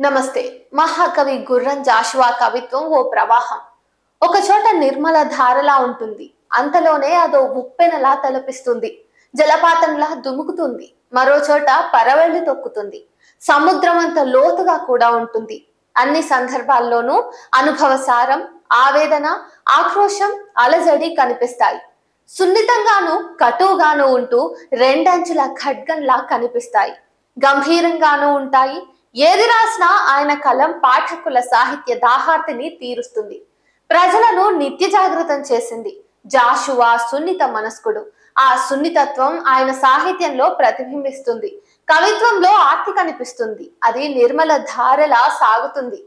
నమస్తే. మహాకవి గుర్రం జాషువా కవిత్వం ఓ ప్రవాహం. ఒక చోట నిర్మల ధారలా ఉంటుంది, అంతలోనే అదో ఉప్పెనలా తలపిస్తుంది. జలపాతంలా దుముకుతుంది, మరో చోట పరవళ్లి తొక్కుతుంది. సముద్రం అంత లోతుగా కూడా ఉంటుంది. అన్ని సందర్భాల్లోనూ అనుభవ సారం, ఆవేదన, ఆక్రోశం, అలజడి కనిపిస్తాయి. సున్నితంగాను కటువుగాను ఉంటూ రెండంచుల ఖడ్గంలా కనిపిస్తాయి. గంభీరంగానూ ఉంటాయి. ఏది రాసినా ఆయన కలం పాఠకుల సాహిత్య దాహార్తిని తీరుస్తుంది, ప్రజలను నిత్య జాగృతం చేసింది. జాషువా సున్నిత మనస్కుడు. ఆ సున్నితత్వం ఆయన సాహిత్యంలో ప్రతిబింబిస్తుంది. కవిత్వంలో ఆర్తి కనిపిస్తుంది. అది నిర్మల ధారలా సాగుతుంది.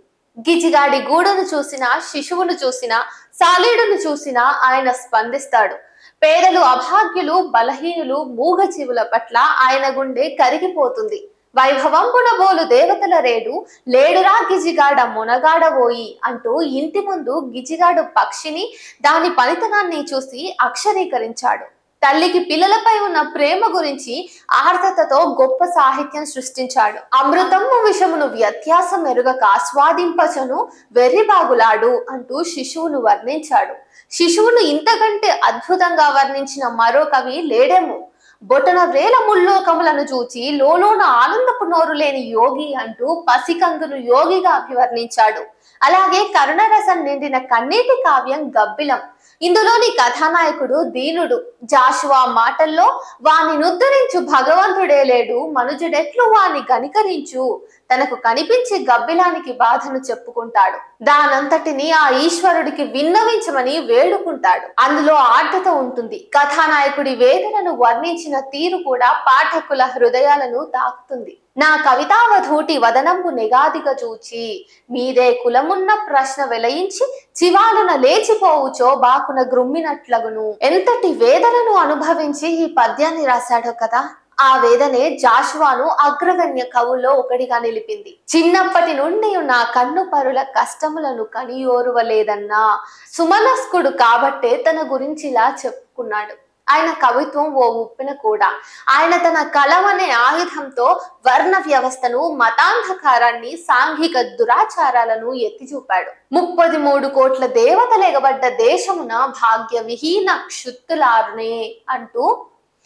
గిజిగాడి గూడును చూసినా, శిశువును చూసినా, సాలీడును చూసినా ఆయన స్పందిస్తాడు. పేదలు, అభాగ్యులు, బలహీనులు, మూగజీవుల పట్ల ఆయన గుండె కరిగిపోతుంది. వైభవంబున బోలు దేవతల రేడు లేడురా గిజిగాడ మునగాడబోయి అంటూ ఇంటి ముందు గిజిగాడు పక్షిని, దాని పనితనాన్ని చూసి అక్షరీకరించాడు. తల్లికి పిల్లలపై ఉన్న ప్రేమ గురించి ఆర్ద్రతతో గొప్ప సాహిత్యం సృష్టించాడు. అమృతము విషమును వ్యత్యాసం ఎరుగక ఆస్వాదింపచను వెర్రిబాగులాడు అంటూ శిశువును వర్ణించాడు. శిశువును ఇంతకంటే అద్భుతంగా వర్ణించిన మరో కవి లేడేమో. బొటన వేల ముల్లోకములను చూచి లోలోన ఆనందపు నోరు లేని యోగి అంటూ పసికందును యోగిగా అభివర్ణించాడు. అలాగే కరుణరసం నిండిన కన్నీటి కావ్యం గబ్బిలం. ఇందులోని కథానాయకుడు దీనుడు. జాషువా మాటల్లో వాని నుద్ధరించు భగవంతుడే లేడు, మనుజుడెట్లు వాని గనికరించు. తనకు కనిపించే గబ్బిలానికి బాధను చెప్పుకుంటాడు. దానంతటిని ఆ ఈశ్వరుడికి విన్నవించమని వేడుకుంటాడు. అందులో ఆర్ద్రత ఉంటుంది. కథానాయకుడి వేదనను వర్ణించిన తీరు కూడా పాఠకుల హృదయాలను తాకుతుంది. నా కవితావధూటి వదనంబు నెగాదిగా చూచి మీదే కులమున్న ప్రశ్న వెలయించి చివాలున లేచిపోవుచో బాకున గ్రుమ్మినట్లగును. ఎంతటి వేదనను అనుభవించి ఈ పద్యాన్ని రాశాడో కదా. ఆ వేదనే జాషువాను అగ్రగణ్య కవుల్లో ఒకటిగా నిలిపింది. చిన్నప్పటి నుండి నా కన్ను పరుల కష్టములను కనియోరువలేదన్నా సుమనస్కుడు కాబట్టే తన గురించి ఇలా చెప్పుకున్నాడు. ఆయన కవిత్వం ఓ ఉప్పెన కూడా. ఆయన తన కలం అనే ఆయుధంతో వర్ణ వ్యవస్థను, మతాంధకారాన్ని, సాంఘిక దురాచారాలను ఎత్తి చూపాడు. 33 కోట్ల దేవతలెగబడ్డ దేశమున భాగ్య విహీన క్షుత్తులారునే అంటూ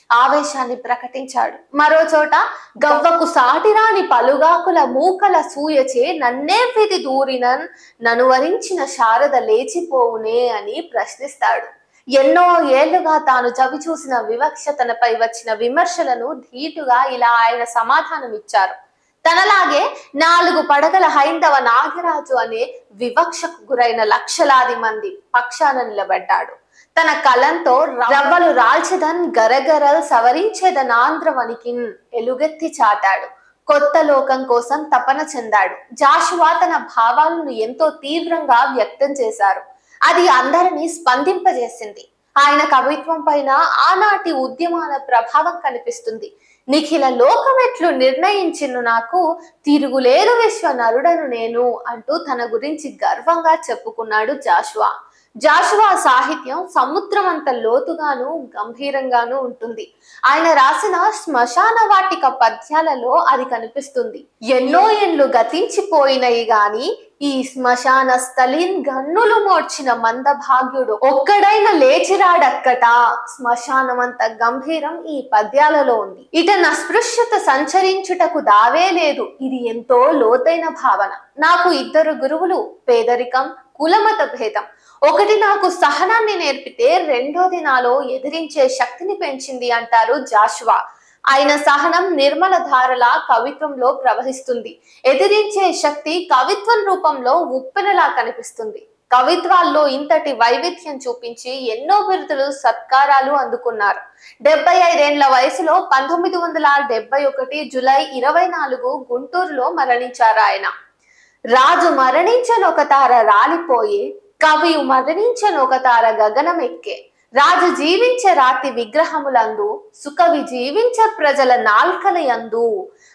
ఆవేశాన్ని ప్రకటించాడు. మరో చోట గవ్వకు సాటిరాని పలుగాకుల మూకల సూయచే నన్నే విధి దూరినన్ నను వరించిన శారద లేచిపోవునే అని ప్రశ్నిస్తాడు. ఎన్నో ఏళ్లుగా తాను చవి చూసిన వివక్ష, తనపై వచ్చిన విమర్శలను ధీటుగా ఇలా ఆయన సమాధానం ఇచ్చారు. తనలాగే 4 పడగల హైందవ నాగరాజు అనే వివక్షకు గురైన లక్షలాది మంది పక్షాన నిలబడ్డాడు. తన కలంతో రవ్వలు రాల్చెదన్ గరగరల్ సవరించేదన్ ఆంధ్రవనికిన్ ఎలుగెత్తి చాటాడు. కొత్త లోకం కోసం తపన చెందాడు. జాషువా తన భావాలను ఎంతో తీవ్రంగా వ్యక్తం చేశారు. అది అందరినీ స్పందింపజేసింది. ఆయన కవిత్వం పైన ఆనాటి ఉద్యమాల ప్రభావం కనిపిస్తుంది. నిఖిల లోకమెట్లు నిర్ణయించిను నాకు తిరుగులేదు విశ్వ నరుడను నేను అంటూ తన గురించి గర్వంగా చెప్పుకున్నాడు జాషువా. జాషువా సాహిత్యం సముద్రం అంత లోతుగాను గంభీరంగాను ఉంటుంది. ఆయన రాసిన శ్మశాన వాటిక పద్యాలలో అది కనిపిస్తుంది. ఎన్నో ఏండ్లు గతించిపోయినయి గాని ఈ శ్మశాన స్థలిన్ గన్నులు మోడ్చిన మందభాగ్యుడు ఒక్కడైన లేచిరాడక్కట. శ్మశానమంత గంభీరం ఈ పద్యాలలో ఉంది. ఇట నస్పృశ్యత సంచరించుటకు దావే లేదు. ఇది ఎంతో లోతైన భావన. నాకు 2 గురువులు, పేదరికం, కులమత భేదం. ఒకటి నాకు సహనాన్ని నేర్పితే, రెండోది నాలో ఎదిరించే శక్తిని పెంచింది అంటారు జాషువా. ఆయన సహనం నిర్మల ధారల కవిత్వంలో ప్రవహిస్తుంది. ఎదిరించే శక్తి కవిత్వం రూపంలో ఉప్పెనలా కనిపిస్తుంది. కవిత్వాల్లో ఇంతటి వైవిధ్యం చూపించి ఎన్నో బిరుదులు, సత్కారాలు అందుకున్నారు. 75 ఏండ్ల వయసులో 1971 జూలై 24 గుంటూరులో మరణించారు ఆయన. రాజు మరణించనొక తార రాలిపోయే, కవి మరణించనొక తార గగనమెక్కే. రాజు జీవించే రాతి విగ్రహములందు, సుకవి జీవించే ప్రజల నాల్కలయందు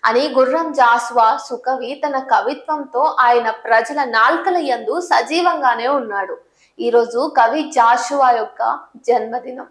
అని గుర్రం జాషువా సుకవి తన కవిత్వంతో ఆయన ప్రజల నాల్కలయందు సజీవంగానే ఉన్నాడు. ఈరోజు కవి జాషువా యొక్క జన్మదినం.